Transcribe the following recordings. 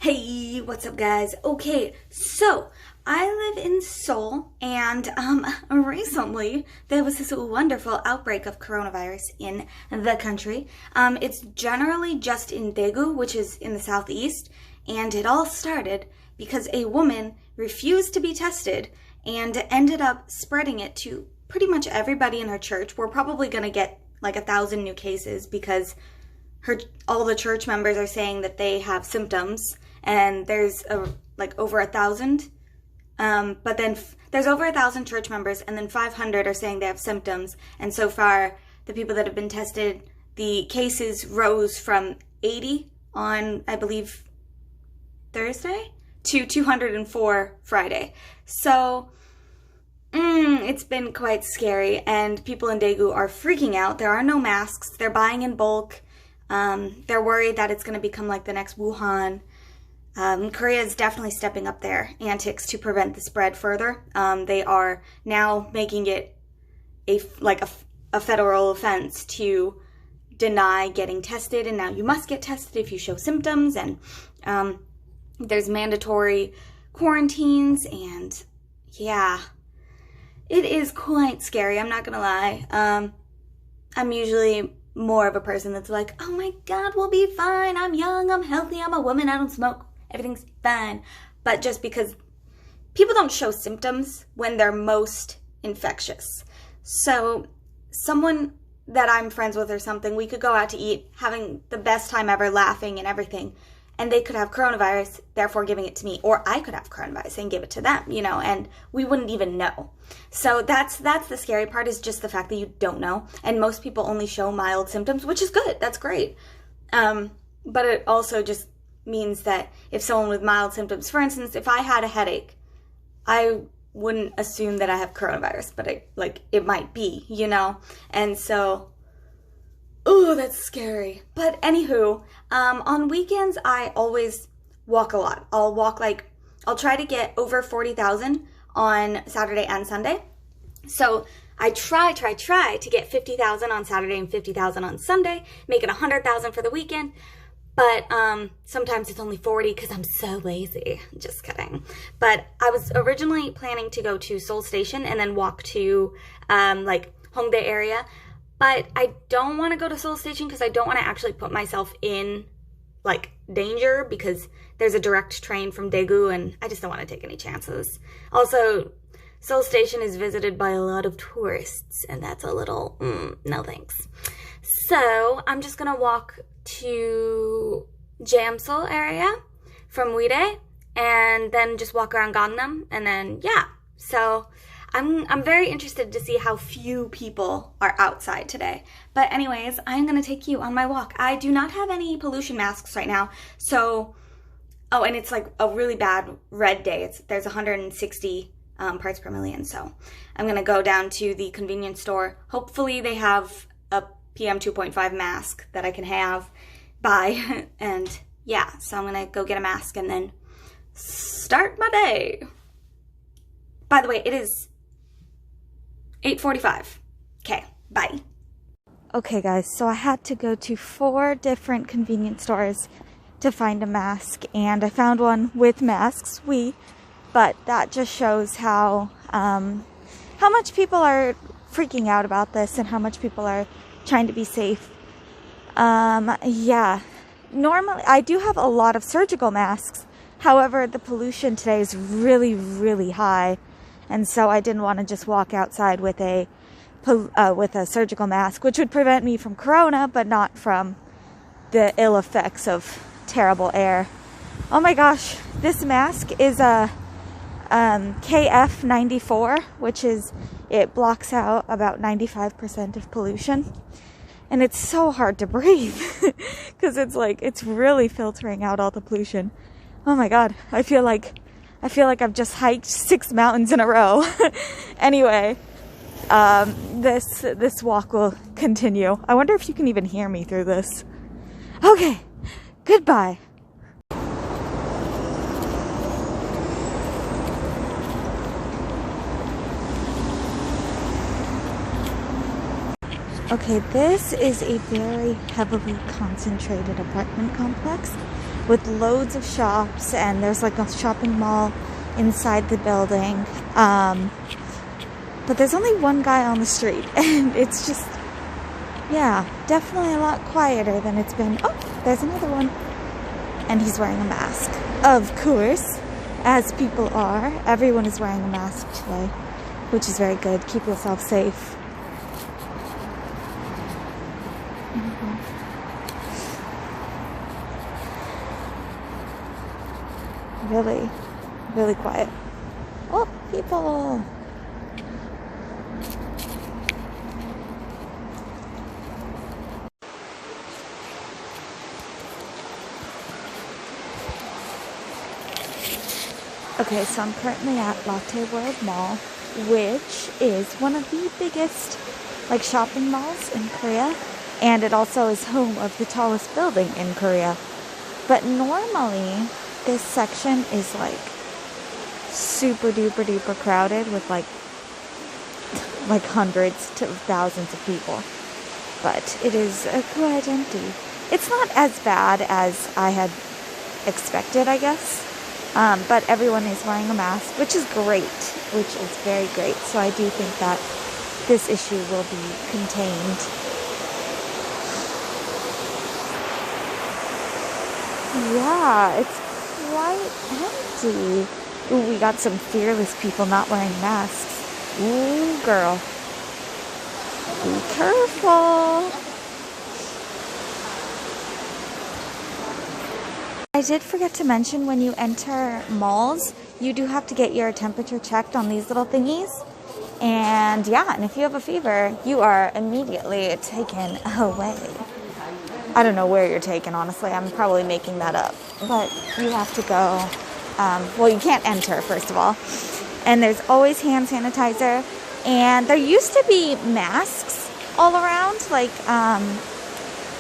Hey, what's up guys? Okay, so I live in Seoul and recently there was this wonderful outbreak of coronavirus in the country. It's generally just in Daegu, which is in the southeast, and it all started because a woman refused to be tested and ended up spreading it to pretty much everybody in her church. We're probably gonna get like 1,000 new cases because all the church members are saying that they have symptoms, and there's over 1,000. But then there's over 1,000 church members, and then 500 are saying they have symptoms. And so far, the people that have been tested, the cases rose from 80 on, I believe, Thursday to 204 Friday. So it's been quite scary, and people in Daegu are freaking out. There are no masks. They're buying in bulk. They're worried that it's going to become like the next Wuhan. Korea is definitely stepping up their antics to prevent the spread further. They are now making it a federal offense to deny getting tested, and now you must get tested if you show symptoms, and there's mandatory quarantines, and yeah, it is quite scary, I'm not gonna lie. I'm usually more of a person that's like, oh my god, we'll be fine, I'm young, I'm healthy, I'm a woman, I don't smoke, everything's fine. But just because people don't show symptoms when they're most infectious. So someone that I'm friends with or something, we could go out to eat, having the best time ever, laughing and everything, and they could have coronavirus, therefore giving it to me, or I could have coronavirus and give it to them, you know, and we wouldn't even know. So that's the scary part, is just the fact that you don't know, and most people only show mild symptoms, which is good, that's great. But it also just means that if someone with mild symptoms, for instance, if I had a headache, I wouldn't assume that I have coronavirus, but it might be, you know, and so, oh, that's scary. But anywho, on weekends, I always walk a lot. I'll try to get over 40,000 on Saturday and Sunday. So I try to get 50,000 on Saturday and 50,000 on Sunday, make it 100,000 for the weekend. But sometimes it's only 40 because I'm so lazy. Just kidding. But I was originally planning to go to Seoul Station and then walk to Hongdae area. But I don't want to go to Seoul Station because I don't want to actually put myself in danger, because there's a direct train from Daegu and I just don't want to take any chances. Also, Seoul Station is visited by a lot of tourists, and that's a little, no thanks. So I'm just going to walk to Jamsil area from Uire and then just walk around Gangnam, and then yeah. So I'm very interested to see how few people are outside today. But anyways, I'm going to take you on my walk. I do not have any pollution masks right now. So, oh, and it's like a really bad red day. There's 160 parts per million. So I'm going to go down to the convenience store. Hopefully they have a PM 2.5 mask that I can buy. And yeah, so I'm going to go get a mask and then start my day. By the way, it is 8:45. Okay, bye. Okay guys, so I had to go to 4 different convenience stores to find a mask, and I found one with masks, but that just shows how much people are freaking out about this and how much people are trying to be safe. Yeah, normally I do have a lot of surgical masks. However, the pollution today is really, really high. And so I didn't want to just walk outside with a surgical mask, which would prevent me from corona, but not from the ill effects of terrible air. Oh my gosh, this mask is a KF94, which it blocks out about 95% of pollution. And it's so hard to breathe because it's really filtering out all the pollution. Oh my god, I feel like I've just hiked 6 mountains in a row. Anyway, this walk will continue. I wonder if you can even hear me through this. Okay, goodbye. Okay, this is a very heavily concentrated apartment complex. with loads of shops, and there's like a shopping mall inside the building. But there's only one guy on the street, and it's just, yeah, definitely a lot quieter than it's been. Oh, there's another one. And he's wearing a mask. Of course, as people are. Everyone is wearing a mask today, which is very good. Keep yourself safe. Really, really quiet. Oh, people. Okay, so I'm currently at Lotte World Mall, which is one of the biggest like shopping malls in Korea, and it also is home of the tallest building in Korea. But normally this section is like super duper duper crowded with like hundreds to thousands of people, but it is quite empty. It's not as bad as I had expected, I guess. But everyone is wearing a mask, which is great, which is very great. So I do think that this issue will be contained. Yeah, it's quite empty. Ooh, we got some fearless people not wearing masks. Ooh, girl. Be careful. I did forget to mention, when you enter malls, you do have to get your temperature checked on these little thingies. And yeah, and if you have a fever, you are immediately taken away. I don't know where you're taken, honestly. I'm probably making that up. But you have to go, well, you can't enter, first of all. And there's always hand sanitizer. And there used to be masks all around, like,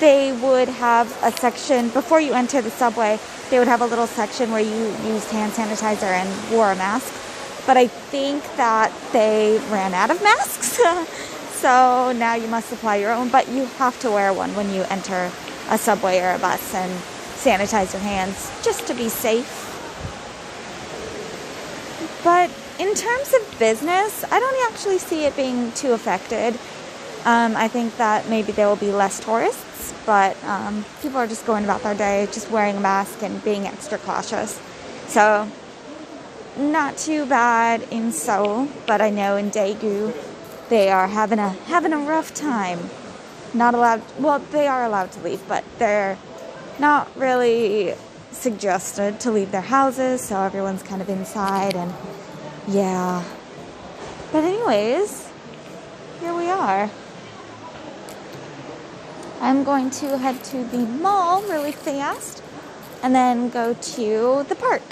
they would have a section, before you enter the subway, they would have a little section where you used hand sanitizer and wore a mask. But I think that they ran out of masks. So now you must supply your own, but you have to wear one when you enter a subway or a bus and sanitize your hands just to be safe. But in terms of business, I don't actually see it being too affected. I think that maybe there will be less tourists, but people are just going about their day, just wearing a mask and being extra cautious. So, not too bad in Seoul, but I know in Daegu they are having a rough time. Not allowed, well, they are allowed to leave, but they're not really suggested to leave their houses, so everyone's kind of inside, and yeah. But anyways, here we are. I'm going to head to the mall really fast and then go to the park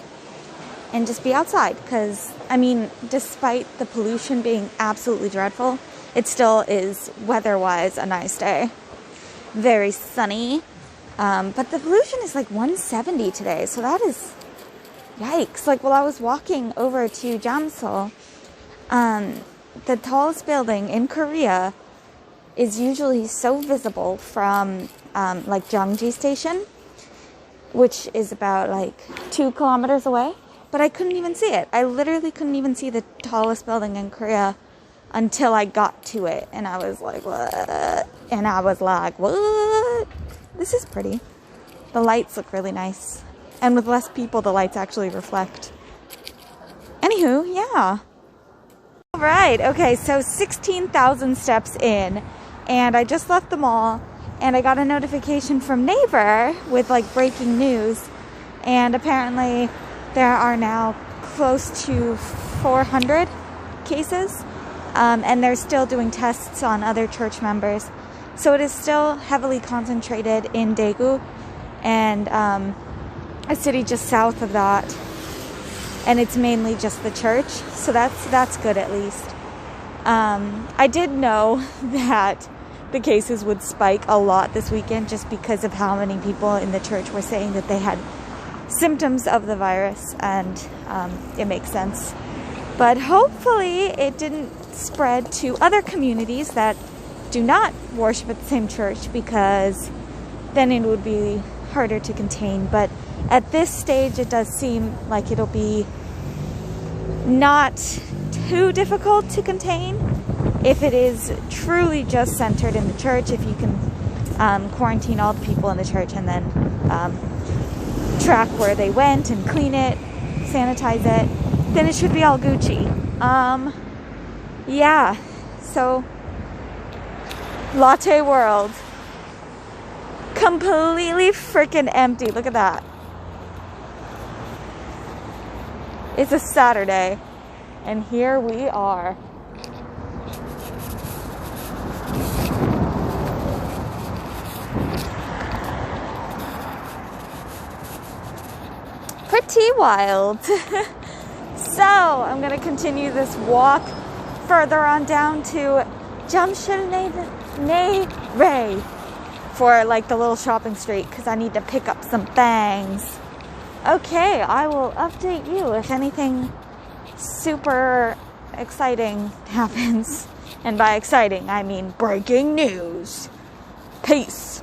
and just be outside, because, I mean, despite the pollution being absolutely dreadful, it still is weather-wise a nice day. Very sunny, but the pollution is like 170 today, so that is yikes. Like, while I was walking over to Jamsil, the tallest building in Korea is usually so visible from like Gyeonggi Station, which is about like 2 kilometers away, but I couldn't even see it. I literally couldn't even see the tallest building in Korea until I got to it, and I was like, what? And I was like, what? This is pretty. The lights look really nice, and with less people the lights actually reflect. Anywho, yeah. Alright, okay, so 16,000 steps in, and I just left the mall, and I got a notification from Neighbor with like breaking news, and apparently there are now close to 400 cases, and they're still doing tests on other church members. So it is still heavily concentrated in Daegu, and a city just south of that, and it's mainly just the church, so that's good at least. I did know that the cases would spike a lot this weekend just because of how many people in the church were saying that they had symptoms of the virus, and it makes sense. But hopefully it didn't spread to other communities that do not worship at the same church, because then it would be harder to contain. But At this stage, it does seem like it'll be not too difficult to contain if it is truly just centered in the church. If you can quarantine all the people in the church and then track where they went and clean it, sanitize it, then it should be all Gucci. Yeah, so Latte World, completely freaking empty. Look at that. It's a Saturday, and here we are. Pretty wild. So I'm gonna continue this walk further on down to jamsil for like the little shopping street because I need to pick up some things. Okay, I will update you if anything super exciting happens. And by exciting, I mean breaking news. Peace.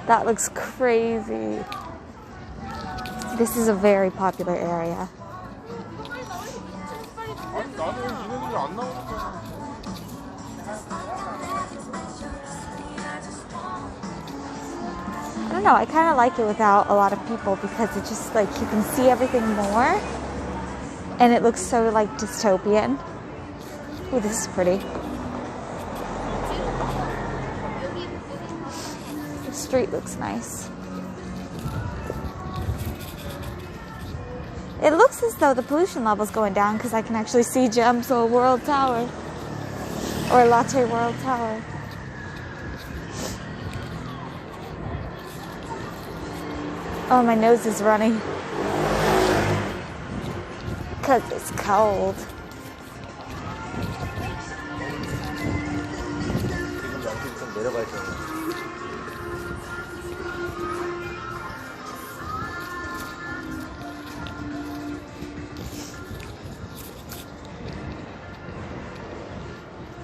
That looks crazy. This is a very popular area. I don't know, I kind of like it without a lot of people because it's just like you can see everything more and it looks so like dystopian. Oh, this is pretty. The street looks nice. It looks as though the pollution level's going down because I can actually see Jamsil World Tower or Latte World Tower. Oh, my nose is running because it's cold.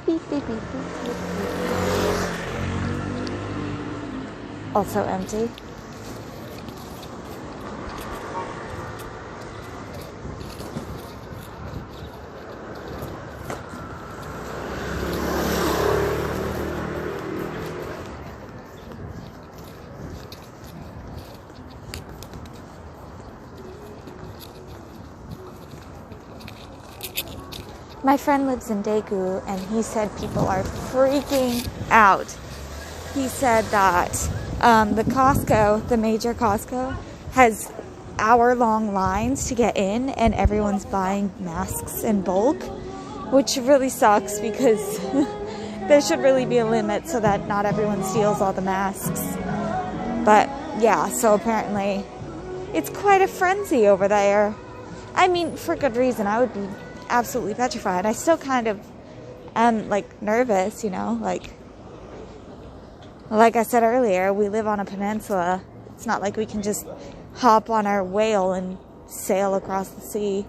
Beep, beep, beep, beep, beep. Also empty. My friend lives in Daegu, and he said people are freaking out. He said that the Costco, the major Costco, has hour-long lines to get in, and everyone's buying masks in bulk, which really sucks because there should really be a limit so that not everyone steals all the masks. But yeah, so apparently it's quite a frenzy over there. I mean, for good reason. I would be absolutely petrified. I still kind of am like nervous, you know, like I said earlier, we live on a peninsula. It's not like we can just hop on our whale and sail across the sea.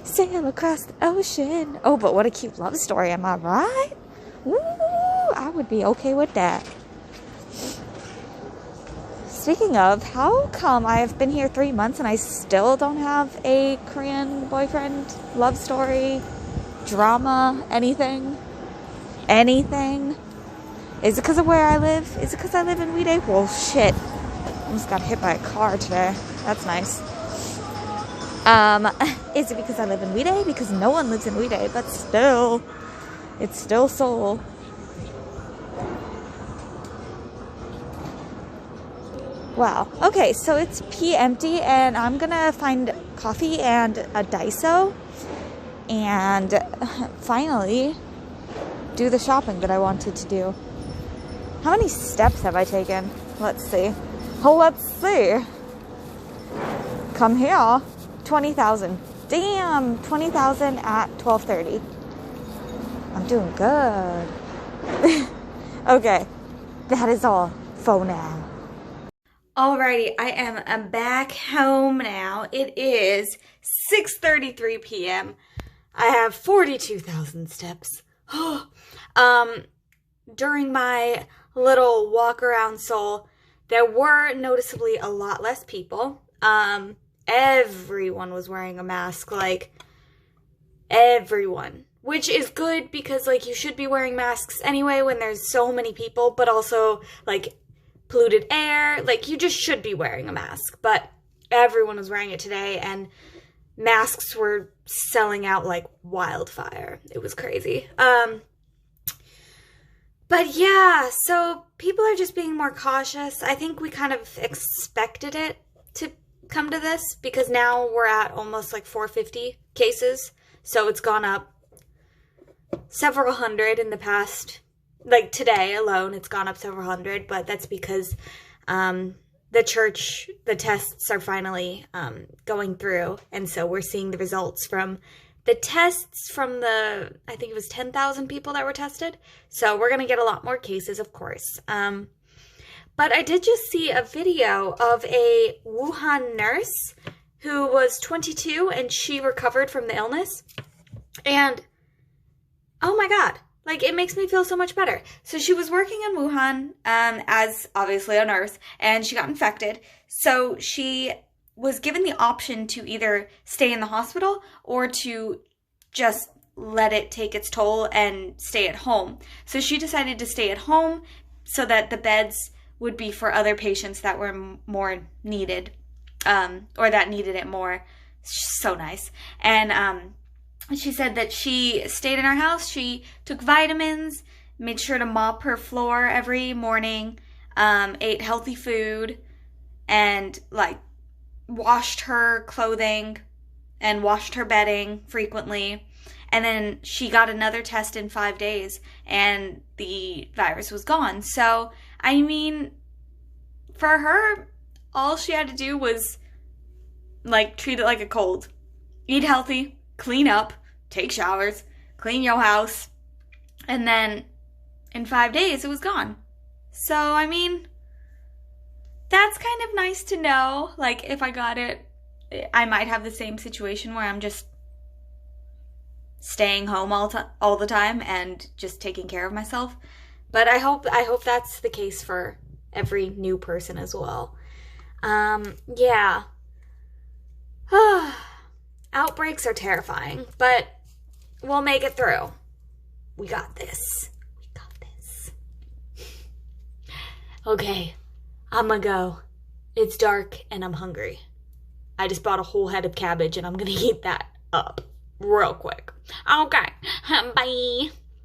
Sail across the ocean. Oh, but what a cute love story, am I right? Woo, I would be okay with that. Speaking of, how come I have been here 3 months and I still don't have a Korean boyfriend, love story, drama, anything? Anything? Is it because of where I live? Is it because I live in Udae? Well, shit. I almost got hit by a car today. That's nice. Is it because I live in Udae? Because no one lives in Udae, but still, it's still Seoul. Wow. Okay, so it's empty, and I'm gonna find coffee and a Daiso, and finally do the shopping that I wanted to do. How many steps have I taken? Let's see. Oh, let's see. Come here. 20,000. Damn, 20,000 at 12:30. I'm doing good. Okay, that is all for now. Alrighty, I'm back home now. It is 6:33 p.m. I have 42,000 steps. During my little walk around Seoul, there were noticeably a lot less people. Everyone was wearing a mask, like, everyone. Which is good because, like, you should be wearing masks anyway when there's so many people, but also, like, polluted air. Like, you just should be wearing a mask. But everyone was wearing it today, and masks were selling out like wildfire. It was crazy. But yeah, so people are just being more cautious. I think we kind of expected it to come to this because now we're at almost like 450 cases. So it's gone up several hundred in the past, like today alone, it's gone up several hundred, but that's because the tests are finally going through, and so we're seeing the results from the tests from I think it was 10,000 people that were tested, so we're going to get a lot more cases, of course. But I did just see a video of a Wuhan nurse who was 22, and she recovered from the illness, and oh my god, like, it makes me feel so much better. So she was working in Wuhan as, obviously, a nurse, and she got infected. So she was given the option to either stay in the hospital or to just let it take its toll and stay at home. So she decided to stay at home so that the beds would be for other patients that were more needed, or that needed it more. So nice. And she said that she stayed in her house, she took vitamins, made sure to mop her floor every morning, ate healthy food, and, like, washed her clothing and washed her bedding frequently. And then she got another test in 5 days, and the virus was gone. So, I mean, for her, all she had to do was, like, treat it like a cold. Eat healthy, clean up, take showers, clean your house, and then in 5 days it was gone. So, I mean, that's kind of nice to know. Like, if I got it, I might have the same situation where I'm just staying home all the time and just taking care of myself. But I hope that's the case for every new person as well. Yeah. Outbreaks are terrifying, but we'll make it through. We got this. We got this. Okay, I'm gonna go. It's dark and I'm hungry. I just bought a whole head of cabbage and I'm gonna eat that up real quick. Okay, bye.